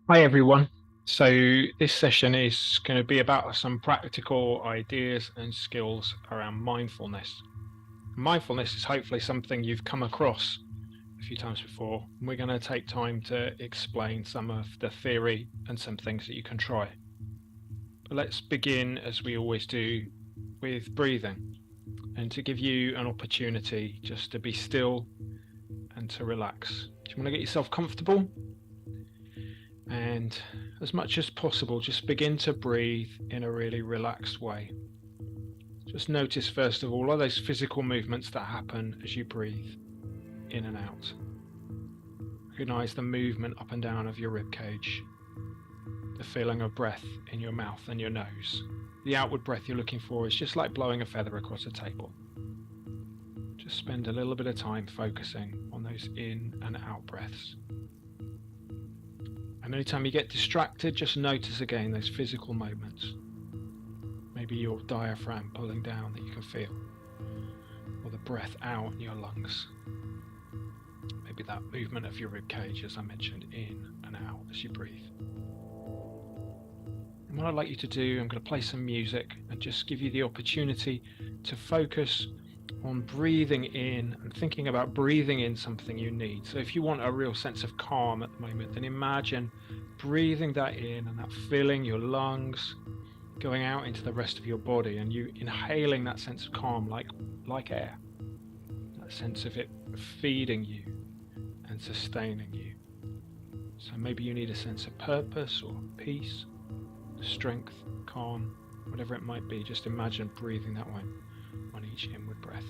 Hi everyone. So this session is going to be about some practical ideas and skills around mindfulness. Mindfulness is hopefully something you've come across a few times before. And we're going to take time to explain some of the theory and some things that you can try. But let's begin, as we always do, with breathing, and to give you an opportunity just to be still and to relax. Do you want to get yourself comfortable? And as much as possible, just begin to breathe in a really relaxed way. Just notice, first of all those physical movements that happen as you breathe in and out. Recognize the movement up and down of your rib cage, the feeling of breath in your mouth and your nose. The outward breath you're looking for is just like blowing a feather across a table. Just spend a little bit of time focusing on those in and out breaths. And anytime you get distracted, just notice again those physical moments. Maybe your diaphragm pulling down that you can feel, or the breath out in your lungs. Maybe that movement of your rib cage, as I mentioned, in and out as you breathe. And what I'd like you to do, I'm going to play some music and just give you the opportunity to focus on breathing in and thinking about breathing in something you need. So if you want a real sense of calm at the moment, then imagine breathing that in and that filling your lungs, going out into the rest of your body, and you inhaling that sense of calm like air, that sense of it feeding you and sustaining you. So maybe you need a sense of purpose or peace, strength, calm, whatever it might be. Just imagine breathing that way on each inward breath.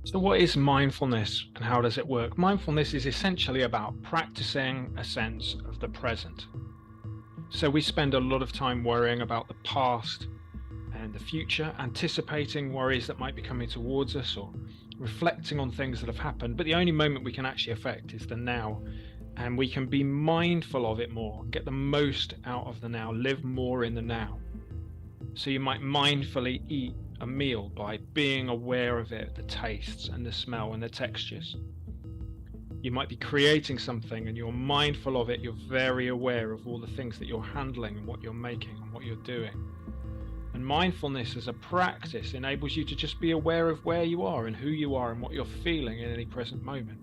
So what is mindfulness and how does it work? Mindfulness is essentially about practicing a sense of the present. So we spend a lot of time worrying about the past and the future, anticipating worries that might be coming towards us or reflecting on things that have happened. But the only moment we can actually affect is the now. And we can be mindful of it more, get the most out of the now, live more in the now. So you might mindfully eat a meal by being aware of it, the tastes and the smell and the textures. You might be creating something and you're mindful of it. You're very aware of all the things that you're handling and what you're making and what you're doing. And mindfulness as a practice enables you to just be aware of where you are and who you are and what you're feeling in any present moment.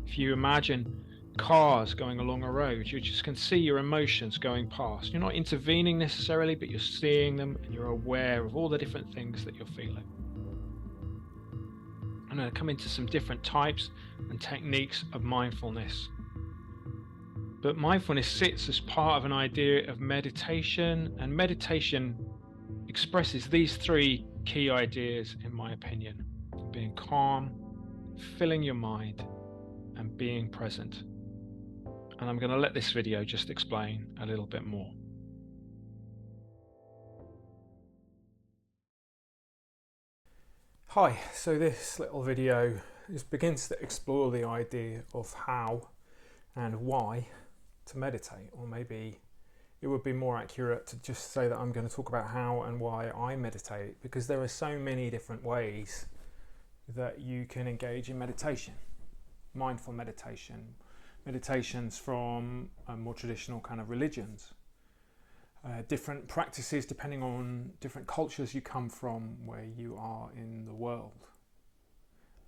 If you imagine cars going along a road, you just can see your emotions going past. You're not intervening necessarily, but you're seeing them and you're aware of all the different things that you're feeling. I'm going to come into some different types and techniques of mindfulness. But mindfulness sits as part of an idea of meditation, and meditation expresses these three key ideas, in my opinion: being calm, filling your mind, and being present. And I'm going to let this video just explain a little bit more. Hi, so this little video begins to explore the idea of how and why to meditate, or maybe it would be more accurate to just say that I'm going to talk about how and why I meditate, because there are so many different ways that you can engage in meditation. Mindful meditation, meditations from more traditional kind of religions, different practices depending on different cultures you come from, where you are in the world.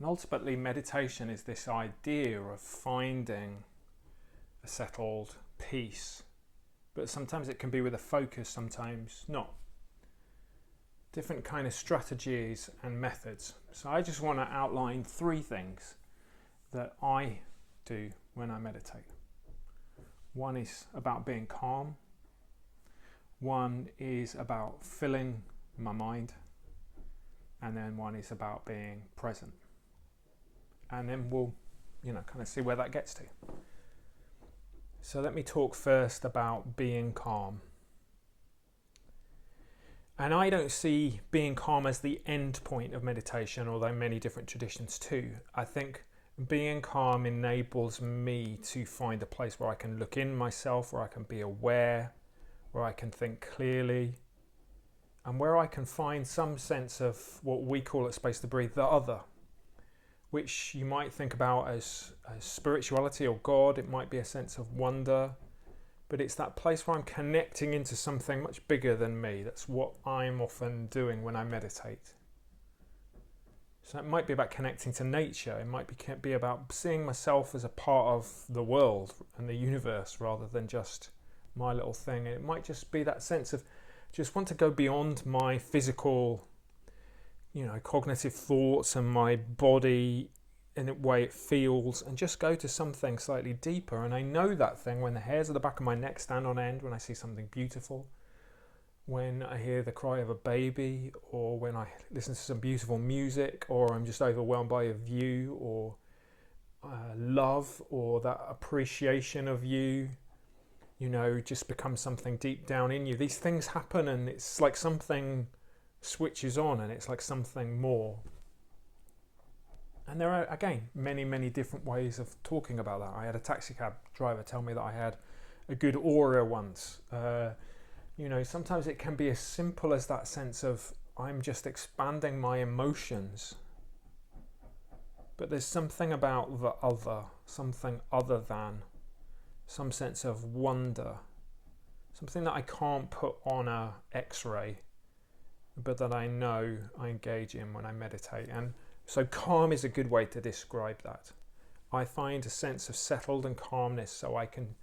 And ultimately, meditation is this idea of finding a settled peace. But sometimes it can be with a focus, sometimes not. Different kind of strategies and methods. So I just want to outline 3 things that I do when I meditate. One is about being calm. One is about filling my mind. And then one is about being present. And then we'll, kind of see where that gets to. So let me talk first about being calm. And I don't see being calm as the end point of meditation, although many different traditions too. I think being calm enables me to find a place where I can look in myself, where I can be aware, where I can think clearly, and where I can find some sense of what we call at Space to Breathe, the other, which you might think about as spirituality or God. It might be a sense of wonder, but it's that place where I'm connecting into something much bigger than me. That's what I'm often doing when I meditate. So it might be about connecting to nature. It might be about seeing myself as a part of the world and the universe rather than just my little thing. It might just be that sense of just want to go beyond my physical, cognitive thoughts and my body in the way it feels, and just go to something slightly deeper. And I know that thing when the hairs at the back of my neck stand on end, when I see something beautiful, when I hear the cry of a baby, or when I listen to some beautiful music, or I'm just overwhelmed by a view, or love, or that appreciation of you, just becomes something deep down in you. These things happen, and it's like something switches on, and it's like something more. And there are, again, many, many different ways of talking about that. I had a taxi cab driver tell me that I had a good aura once. Sometimes it can be as simple as that sense of I'm just expanding my emotions. But there's something about the other, something other than, some sense of wonder, something that I can't put on a X-ray, but that I know I engage in when I meditate. And so calm is a good way to describe that. I find a sense of settled and calmness so I can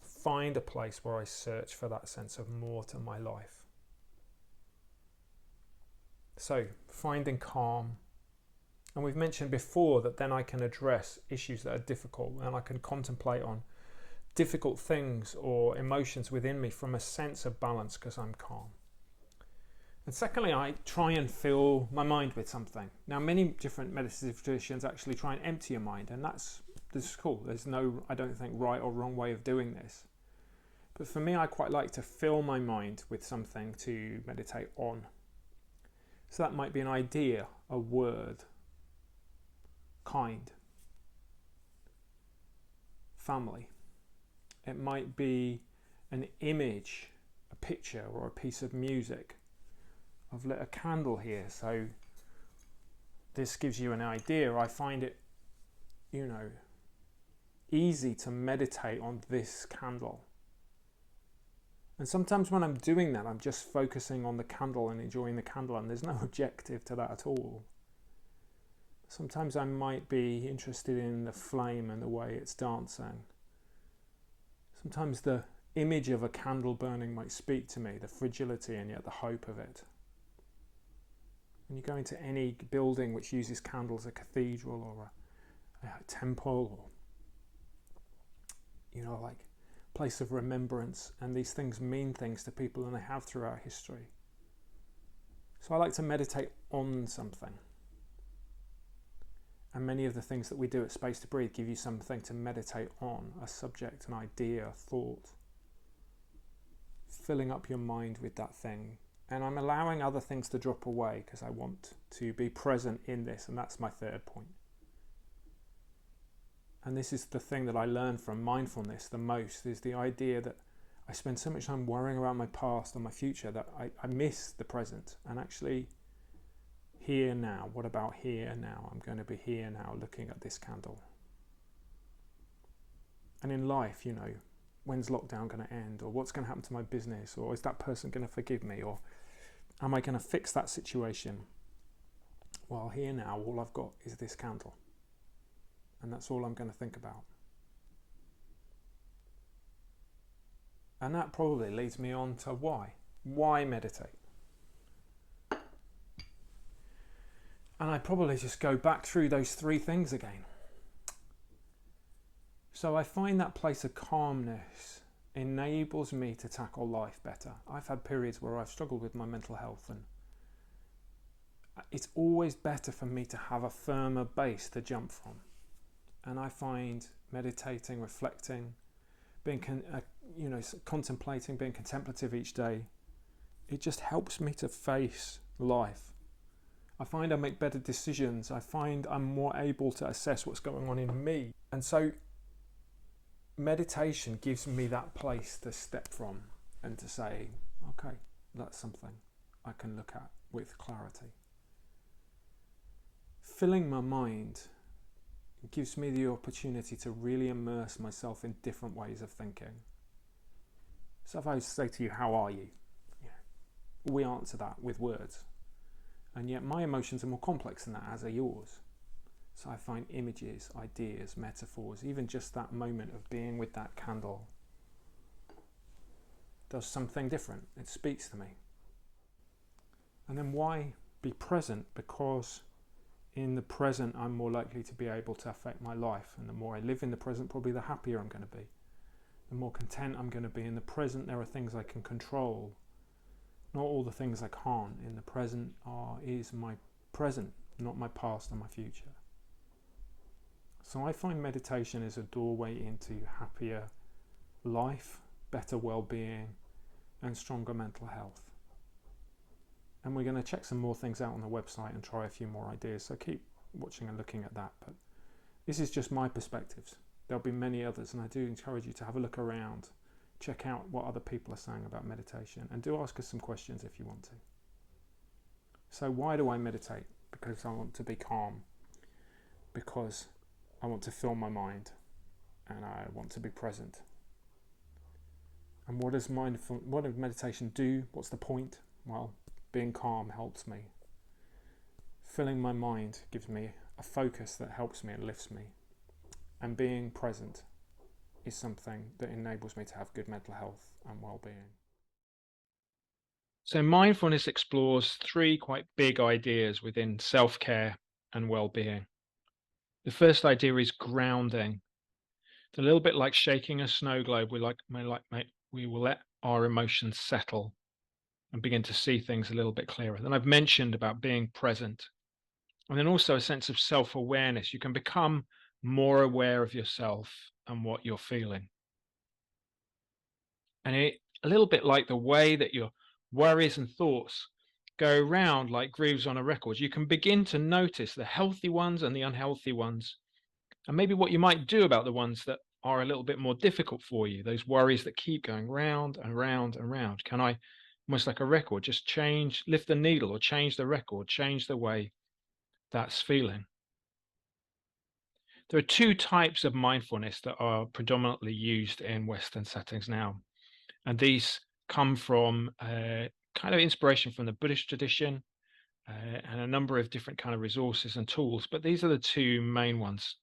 find a place where I search for that sense of more to my life. So finding calm. And we've mentioned before that then I can address issues that are difficult, and I can contemplate on difficult things or emotions within me from a sense of balance because I'm calm. And secondly, I try and fill my mind with something. Now, many different meditative traditions actually try and empty your mind, and this is cool. There's no, I don't think, right or wrong way of doing this. But for me, I quite like to fill my mind with something to meditate on. So that might be an idea, a word, kind, family. It might be an image, a picture, or a piece of music. I've lit a candle here, so this gives you an idea. I find it, easy to meditate on this candle. And sometimes when I'm doing that, I'm just focusing on the candle and enjoying the candle, and there's no objective to that at all. Sometimes I might be interested in the flame and the way it's dancing. Sometimes the image of a candle burning might speak to me, the fragility and yet the hope of it. When you go into any building which uses candles, a cathedral or a temple, or like place of remembrance, and these things mean things to people, and they have throughout history. So I like to meditate on something. And many of the things that we do at Space to Breathe give you something to meditate on, a subject, an idea, a thought. Filling up your mind with that thing. And I'm allowing other things to drop away because I want to be present in this, and that's my third point. And this is the thing that I learned from mindfulness the most, is the idea that I spend so much time worrying about my past and my future that I miss the present. And actually, here now, what about here now? I'm going to be here now looking at this candle. And in life, when's lockdown going to end? Or what's going to happen to my business? Or is that person going to forgive me? Or am I going to fix that situation? Well, here now, all I've got is this candle. And that's all I'm going to think about. And that probably leads me on to why. Why meditate? And I probably just go back through those three things again. So I find that place of calmness enables me to tackle life better. I've had periods where I've struggled with my mental health, and it's always better for me to have a firmer base to jump from. And I find meditating, reflecting, being contemplating, being contemplative each day, it just helps me to face life. I find I make better decisions. I find I'm more able to assess what's going on in me. And so meditation gives me that place to step from and to say, okay, that's something I can look at with clarity. Filling my mind gives me the opportunity to really immerse myself in different ways of thinking. So if I say to you, how are you? We answer that with words. And yet my emotions are more complex than that, as are yours. So I find images, ideas, metaphors, even just that moment of being with that candle does something different. It speaks to me. And then why be present? Because in the present, I'm more likely to be able to affect my life. And the more I live in the present, probably the happier I'm going to be. The more content I'm going to be. In the present, there are things I can control. Not all the things I can't. In the present is my present, not my past and my future. So I find meditation is a doorway into happier life, better well-being, and stronger mental health. And we're going to check some more things out on the website and try a few more ideas. So keep watching and looking at that. But this is just my perspectives. There'll be many others, and I do encourage you to have a look around, check out what other people are saying about meditation, and do ask us some questions if you want to. So why do I meditate? Because I want to be calm. Because I want to fill my mind, and I want to be present. And what does meditation do? What's the point? Well, being calm helps me. Filling my mind gives me a focus that helps me and lifts me. And being present is something that enables me to have good mental health and well-being. So mindfulness explores three quite big ideas within self-care and well-being. The first idea is grounding. It's a little bit like shaking a snow globe. We will let our emotions settle and begin to see things a little bit clearer. Then I've mentioned about being present. And then also a sense of self-awareness. You can become more aware of yourself and what you're feeling. And a little bit like the way that your worries and thoughts go round like grooves on a record, you can begin to notice the healthy ones and the unhealthy ones. And maybe what you might do about the ones that are a little bit more difficult for you, those worries that keep going round and round and round. Can I, almost like a record, just lift the needle or change the record, change the way that's feeling? There are two types of mindfulness that are predominantly used in Western settings now. And these come from kind of inspiration from the Buddhist tradition and a number of different kind of resources and tools. But these are the two main ones.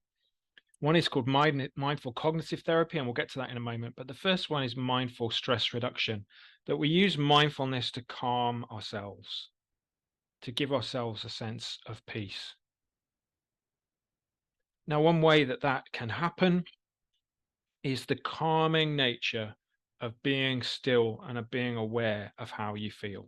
One is called mindful cognitive therapy, and we'll get to that in a moment. But the first one is mindful stress reduction, that we use mindfulness to calm ourselves, to give ourselves a sense of peace. Now, one way that that can happen is the calming nature of being still and of being aware of how you feel.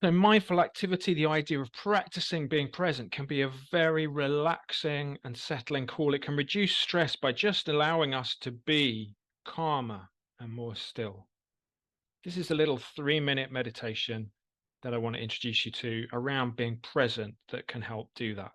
So mindful activity, the idea of practicing being present, can be a very relaxing and settling call. It can reduce stress by just allowing us to be calmer and more still. This is a little 3-minute meditation that I want to introduce you to around being present that can help do that.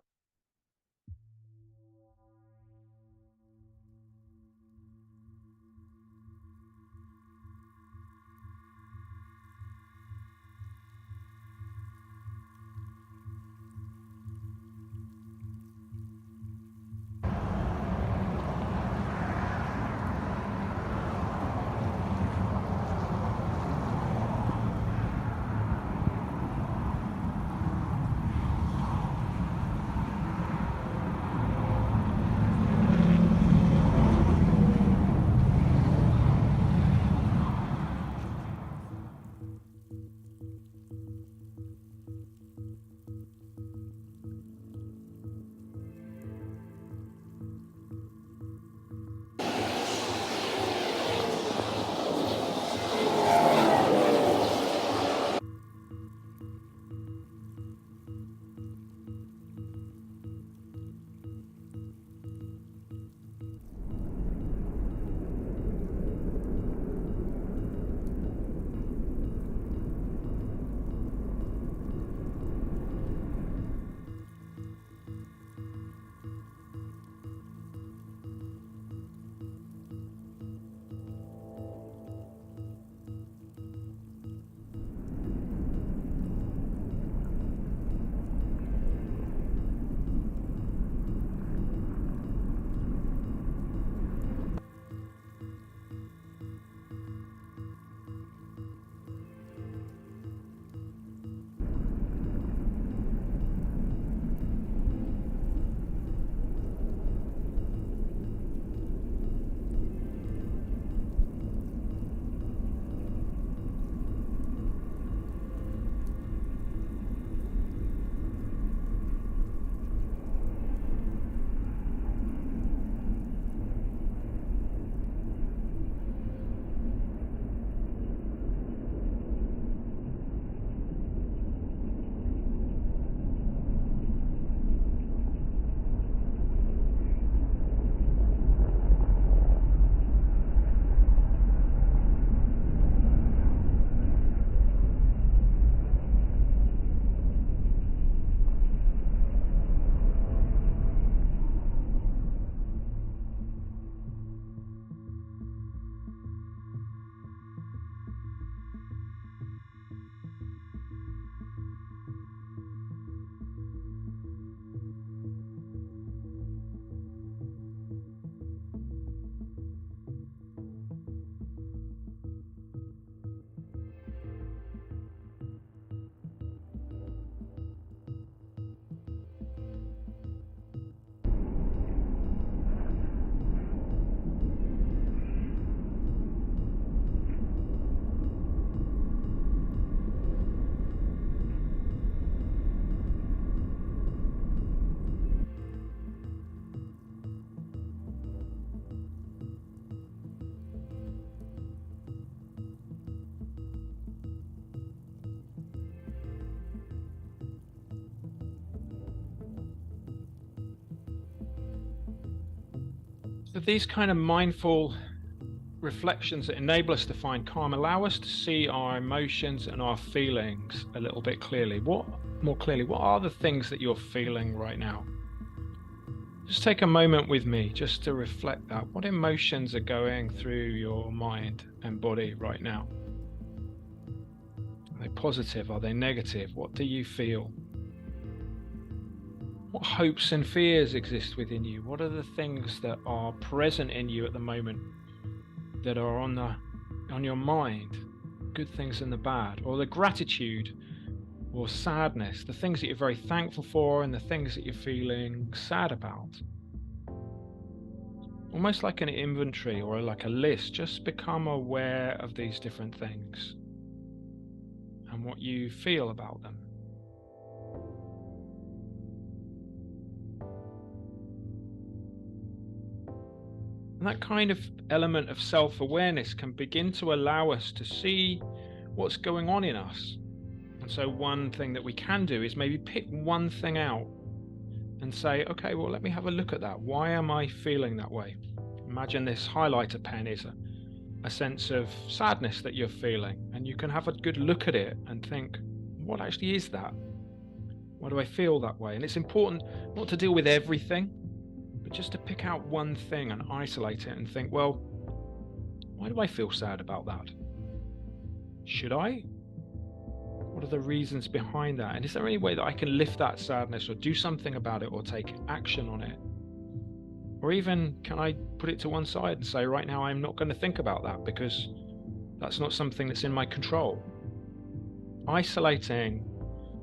So these kind of mindful reflections that enable us to find calm allow us to see our emotions and our feelings a little bit clearly. What are the things that you're feeling right now? Just take a moment with me just to reflect that. What emotions are going through your mind and body right now? Are they positive? Are they negative? What do you feel? What hopes and fears exist within you? What are the things that are present in you at the moment that are on your mind? Good things and the bad, or the gratitude or sadness, the things that you're very thankful for and the things that you're feeling sad about. Almost like an inventory or like a list, just become aware of these different things and what you feel about them. And that kind of element of self-awareness can begin to allow us to see what's going on in us. And so one thing that we can do is maybe pick one thing out and say, okay, well, let me have a look at that. Why am I feeling that way? Imagine this highlighter pen is a sense of sadness that you're feeling, and you can have a good look at it and think, what actually is that? Why do I feel that way? And it's important not to deal with everything, but just to pick out one thing and isolate it and think, well, why do I feel sad about that? Should I? What are the reasons behind that? And is there any way that I can lift that sadness or do something about it or take action on it? Or even, can I put it to one side and say, right now, I'm not going to think about that because that's not something that's in my control. Isolating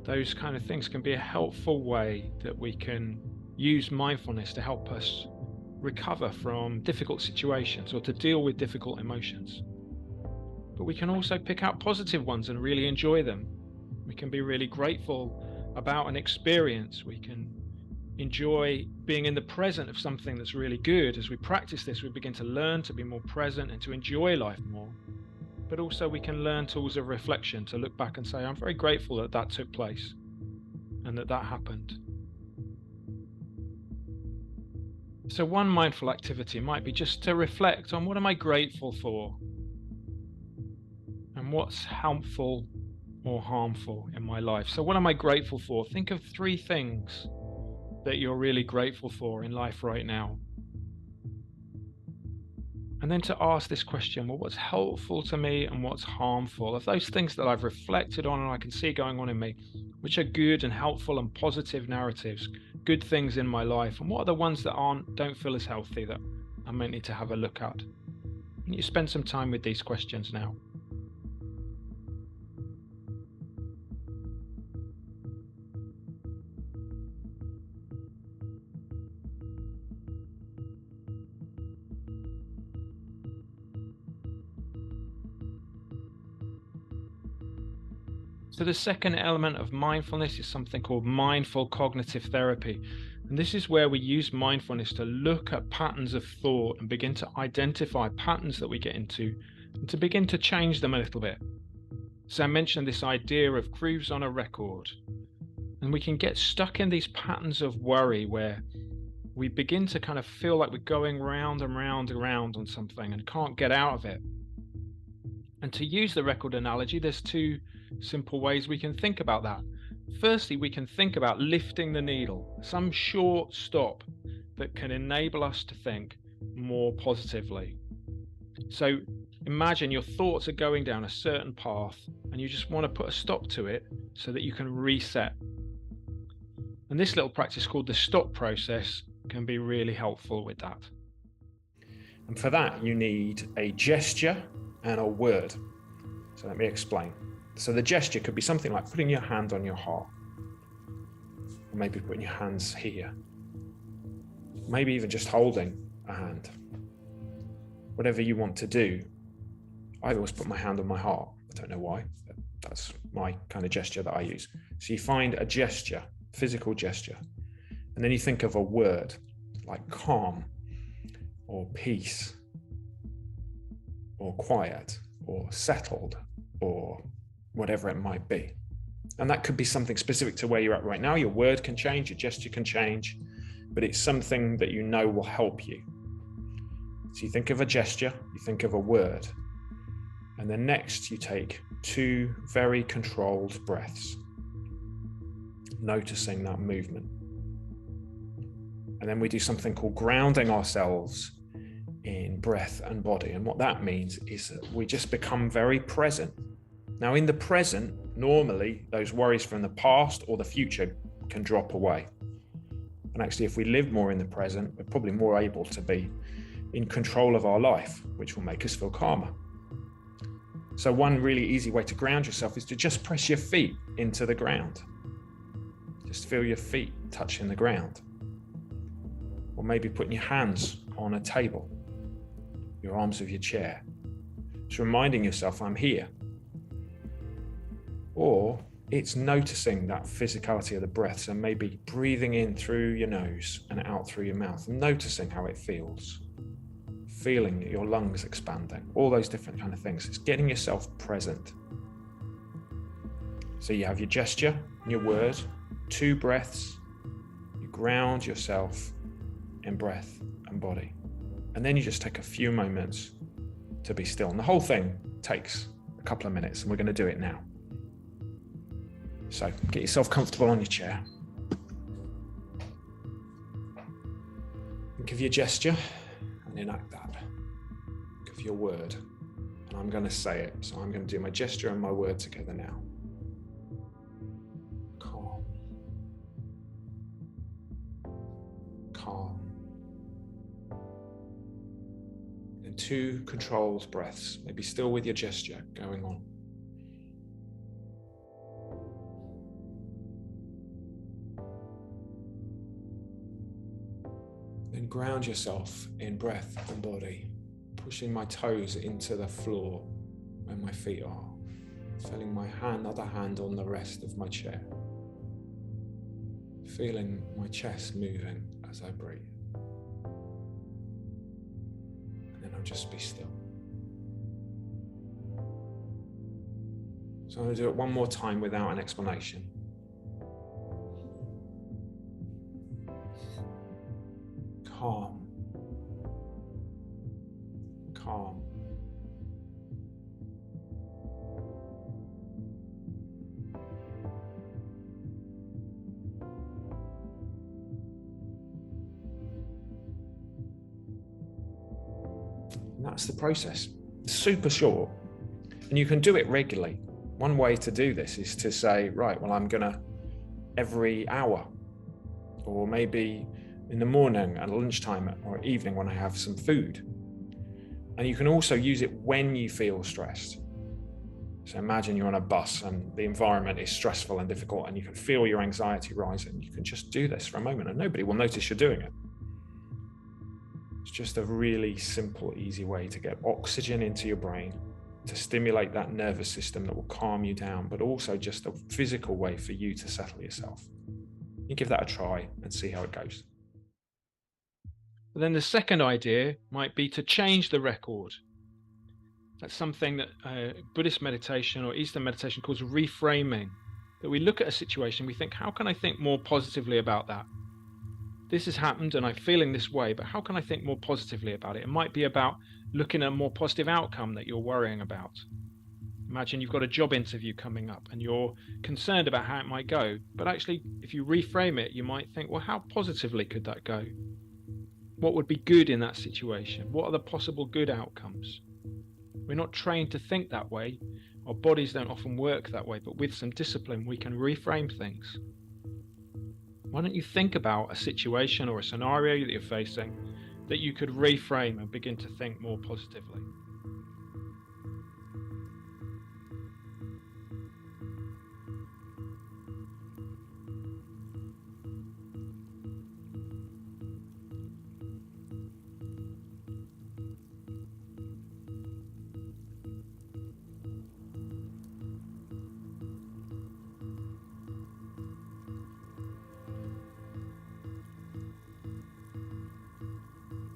those kind of things can be a helpful way that we can use mindfulness to help us recover from difficult situations or to deal with difficult emotions. But we can also pick out positive ones and really enjoy them. We can be really grateful about an experience. We can enjoy being in the present of something that's really good. As we practice this, we begin to learn to be more present and to enjoy life more. But also we can learn tools of reflection to look back and say, I'm very grateful that that took place and that that happened. So one mindful activity might be just to reflect on, what am I grateful for? And what's helpful or harmful in my life? So what am I grateful for? Think of 3 things that you're really grateful for in life right now. And then to ask this question, well, what's helpful to me and what's harmful? Of those things that I've reflected on and I can see going on in me, which are good and helpful and positive narratives, good things in my life, and what are the ones that don't feel as healthy that I might need to have a look at? And you spend some time with these questions now. So the second element of mindfulness is something called mindful cognitive therapy. And this is where we use mindfulness to look at patterns of thought and begin to identify patterns that we get into and to begin to change them a little bit. So I mentioned this idea of grooves on a record. And we can get stuck in these patterns of worry where we begin to kind of feel like we're going round and round and round on something and can't get out of it. And to use the record analogy, there's 2 simple ways we can think about that. Firstly, we can think about lifting the needle, some short stop that can enable us to think more positively. So imagine your thoughts are going down a certain path and you just want to put a stop to it so that you can reset. And this little practice called the stop process can be really helpful with that. And for that, you need a gesture and a word. So let me explain. So the gesture could be something like putting your hand on your heart, or maybe putting your hands here, maybe even just holding a hand. Whatever you want to do. I always put my hand on my heart. I don't know why, but that's my kind of gesture that I use. So you find a gesture, physical gesture, and then you think of a word like calm or peace or quiet or settled or whatever it might be. And that could be something specific to where you're at right now. Your word can change, your gesture can change, but it's something that you know will help you. So you think of a gesture, you think of a word, and then next you take 2 very controlled breaths, noticing that movement. And then we do something called grounding ourselves in breath and body. And what that means is that we just become very present. Now, in the present, normally those worries from the past or the future can drop away. And actually, if we live more in the present, we're probably more able to be in control of our life, which will make us feel calmer. So one really easy way to ground yourself is to just press your feet into the ground. Just feel your feet touching the ground. Or maybe putting your hands on a table, your arms of your chair. Just reminding yourself, I'm here. Or it's noticing that physicality of the breath. So maybe breathing in through your nose and out through your mouth, and noticing how it feels. Feeling your lungs expanding, all those different kind of things. It's getting yourself present. So you have your gesture and your word, 2 breaths, you ground yourself in breath and body. And then you just take a few moments to be still. And the whole thing takes a couple of minutes, and we're going to do it now. So get yourself comfortable on your chair. Think of your gesture and enact that. Think of your word. And I'm going to say it. So I'm going to do my gesture and my word together now. Calm. Calm. And 2 controlled breaths, maybe still with your gesture going on. Then ground yourself in breath and body, pushing my toes into the floor where my feet are, feeling my other hand on the rest of my chair, feeling my chest moving as I breathe. And then I'll just be still. So I'm going to do it one more time without an explanation. Calm. Calm. And that's the process. It's super short, and you can do it regularly. One way to do this is to say, right, well, I'm gonna every hour, or maybe in the morning, at lunchtime, or evening when I have some food. And you can also use it when you feel stressed. So imagine you're on a bus and the environment is stressful and difficult, and you can feel your anxiety rising. You can just do this for a moment and nobody will notice you're doing it. It's just a really simple, easy way to get oxygen into your brain, to stimulate that nervous system that will calm you down, but also just a physical way for you to settle yourself. You give that a try and see how it goes. Then the second idea might be to change the record. That's something that Buddhist meditation or Eastern meditation calls reframing. That we look at a situation, we think, how can I think more positively about that? This has happened and I'm feeling this way, but how can I think more positively about it? It might be about looking at a more positive outcome that you're worrying about. Imagine you've got a job interview coming up and you're concerned about how it might go. But actually, if you reframe it, you might think, well, how positively could that go? What would be good in that situation? What are the possible good outcomes? We're not trained to think that way. Our bodies don't often work that way, but with some discipline, we can reframe things. Why don't you think about a situation or a scenario that you're facing that you could reframe and begin to think more positively?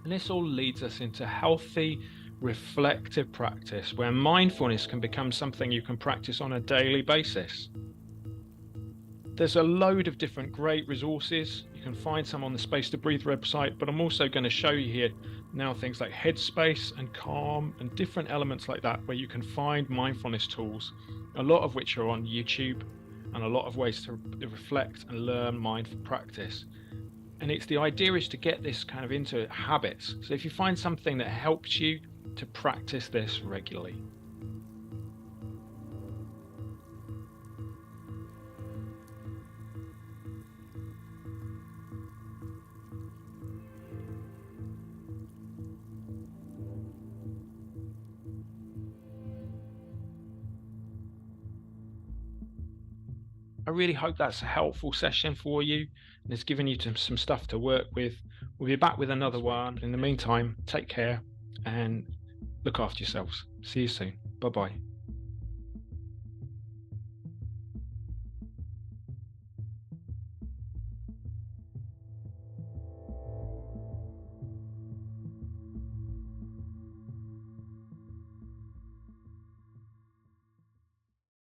And this all leads us into healthy, reflective practice where mindfulness can become something you can practice on a daily basis. There's a load of different great resources. You can find some on the Space to Breathe website, but I'm also going to show you here now things like Headspace and Calm and different elements like that where you can find mindfulness tools, a lot of which are on YouTube, and a lot of ways to reflect and learn mindful practice. And it's the idea is to get this kind of into habits. So if you find something that helps you to practice this regularly. I really hope that's a helpful session for you and it's given you some stuff to work with. We'll be back with another one. In the meantime, take care and look after yourselves. See you soon. Bye bye.